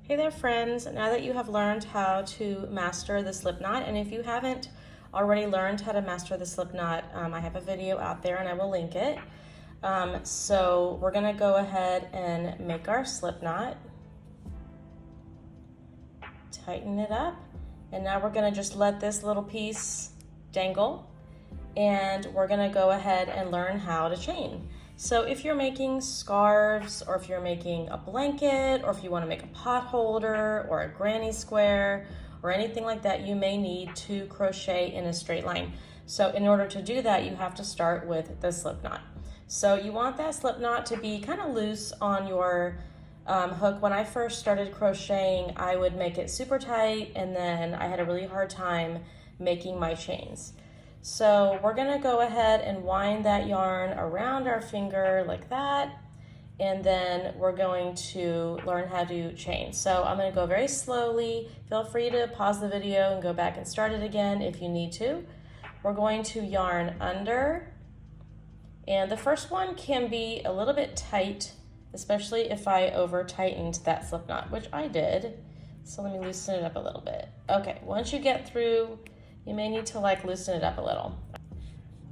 Hey there friends, now that you have learned how to master the slip knot, and if you haven't already learned how to master the slip knot, I have a video out there and I will link it. So we're gonna go ahead and make our slip knot, tighten it up, and now we're gonna just let this little piece dangle, and we're gonna go ahead and learn how to chain. So if you're making scarves, or if you're making a blanket, or if you want to make a pot holder or a granny square or anything like that, you may need to crochet in a straight line. So in order to do that, you have to start with the slip knot. So you want that slip knot to be kind of loose on your hook. When I first started crocheting, I would make it super tight, and then I had a really hard time making my chains. So we're gonna go ahead and wind that yarn around our finger like that, and then we're going to learn how to chain. So I'm gonna go very slowly. Feel free to pause the video and go back and start it again if you need to. We're going to yarn under, and the first one can be a little bit tight, especially if I over tightened that slip knot, which I did. So let me loosen it up a little bit. Okay, once you get through, you may need to loosen it up a little.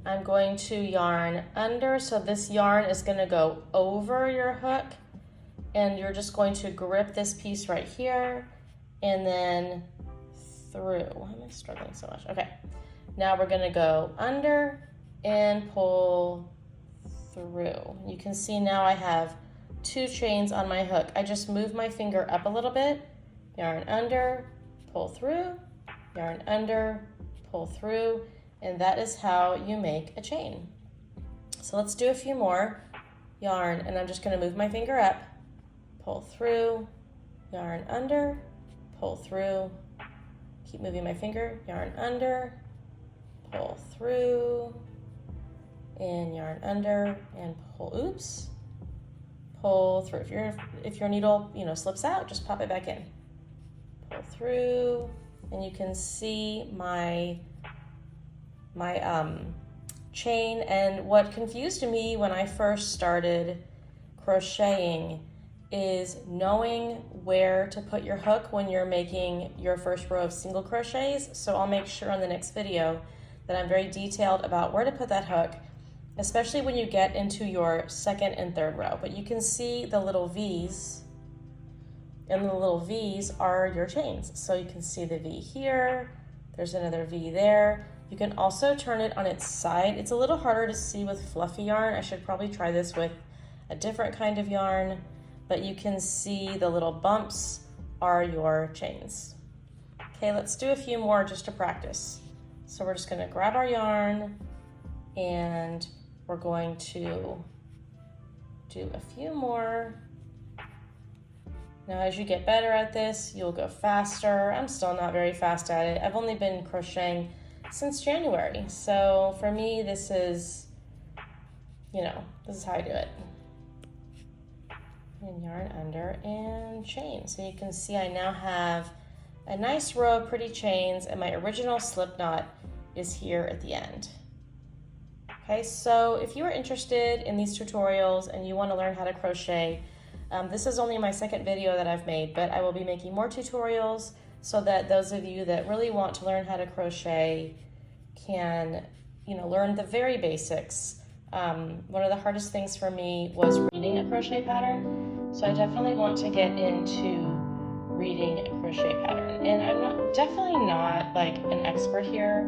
I'm going to yarn under, so this yarn is going to go over your hook, and you're just going to grip this piece right here and then through. Why am I struggling so much? Okay, now we're going to go under and pull through. You can see now I have 2 chains on my hook. I just move my finger up a little bit, yarn under, pull through, yarn under, pull through, and that is how you make a chain. So let's do a few more. Yarn, and I'm just going to move my finger up, pull through, yarn under, pull through, keep moving my finger, yarn under, pull through, and yarn under, and pull, pull through. If your needle, slips out, just pop it back in. Pull through, and you can see my chain. And what confused me when I first started crocheting is knowing where to put your hook when you're making your first row of single crochets. So I'll make sure in the next video that I'm very detailed about where to put that hook, especially when you get into your second and third row. But you can see the little V's, and the little V's are your chains. So you can see the V here, there's another V there. You can also turn it on its side. It's a little harder to see with fluffy yarn. I should probably try this with a different kind of yarn, but you can see the little bumps are your chains. Okay, let's do a few more just to practice. So we're just gonna grab our yarn, and we're going to do a few more. Now, as you get better at this, you'll go faster. I'm still not very fast at it. I've only been crocheting since January. So for me, this is how I do it. And yarn under and chain. So you can see I now have a nice row of pretty chains, and my original slip knot is here at the end. Okay, so if you are interested in these tutorials and you want to learn how to crochet, this is only my second video that I've made, but I will be making more tutorials so that those of you that really want to learn how to crochet can, learn the very basics. One of the hardest things for me was reading a crochet pattern, so I definitely want to get into reading a crochet pattern. And I'm definitely not an expert here.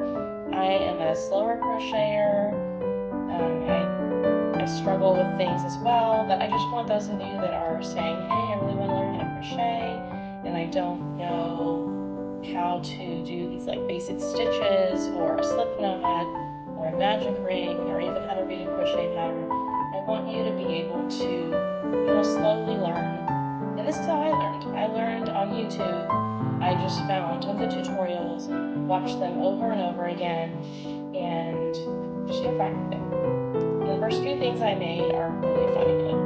I am a slower crocheter. I struggle with things as well, but I just want those of you that are saying, hey, I really want to learn how to crochet, and I don't know how to do these basic stitches, or a slip knot, or a magic ring, or even how to read a crochet pattern. I want you to be able to, slowly learn. And this is how I learned. I learned on YouTube. I just found tons of tutorials, watched them over and over again, and just kept practicing. The first few things I made are really funny. They're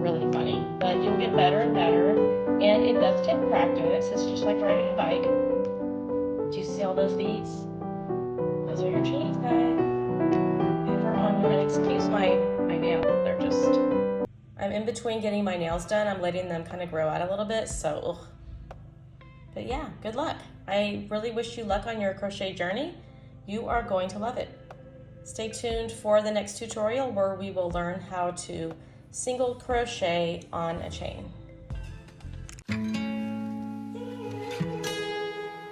really, really funny. But you'll get better and better, and it does take practice. It's just like riding a bike. Do you see all those V's? Those are your chains, guys. Over on your, excuse my nails. They're just, I'm in between getting my nails done, I'm letting them kind of grow out a little bit, so, but yeah, good luck. I really wish you luck on your crochet journey. You are going to love it. Stay tuned for the next tutorial where we will learn how to single crochet on a chain.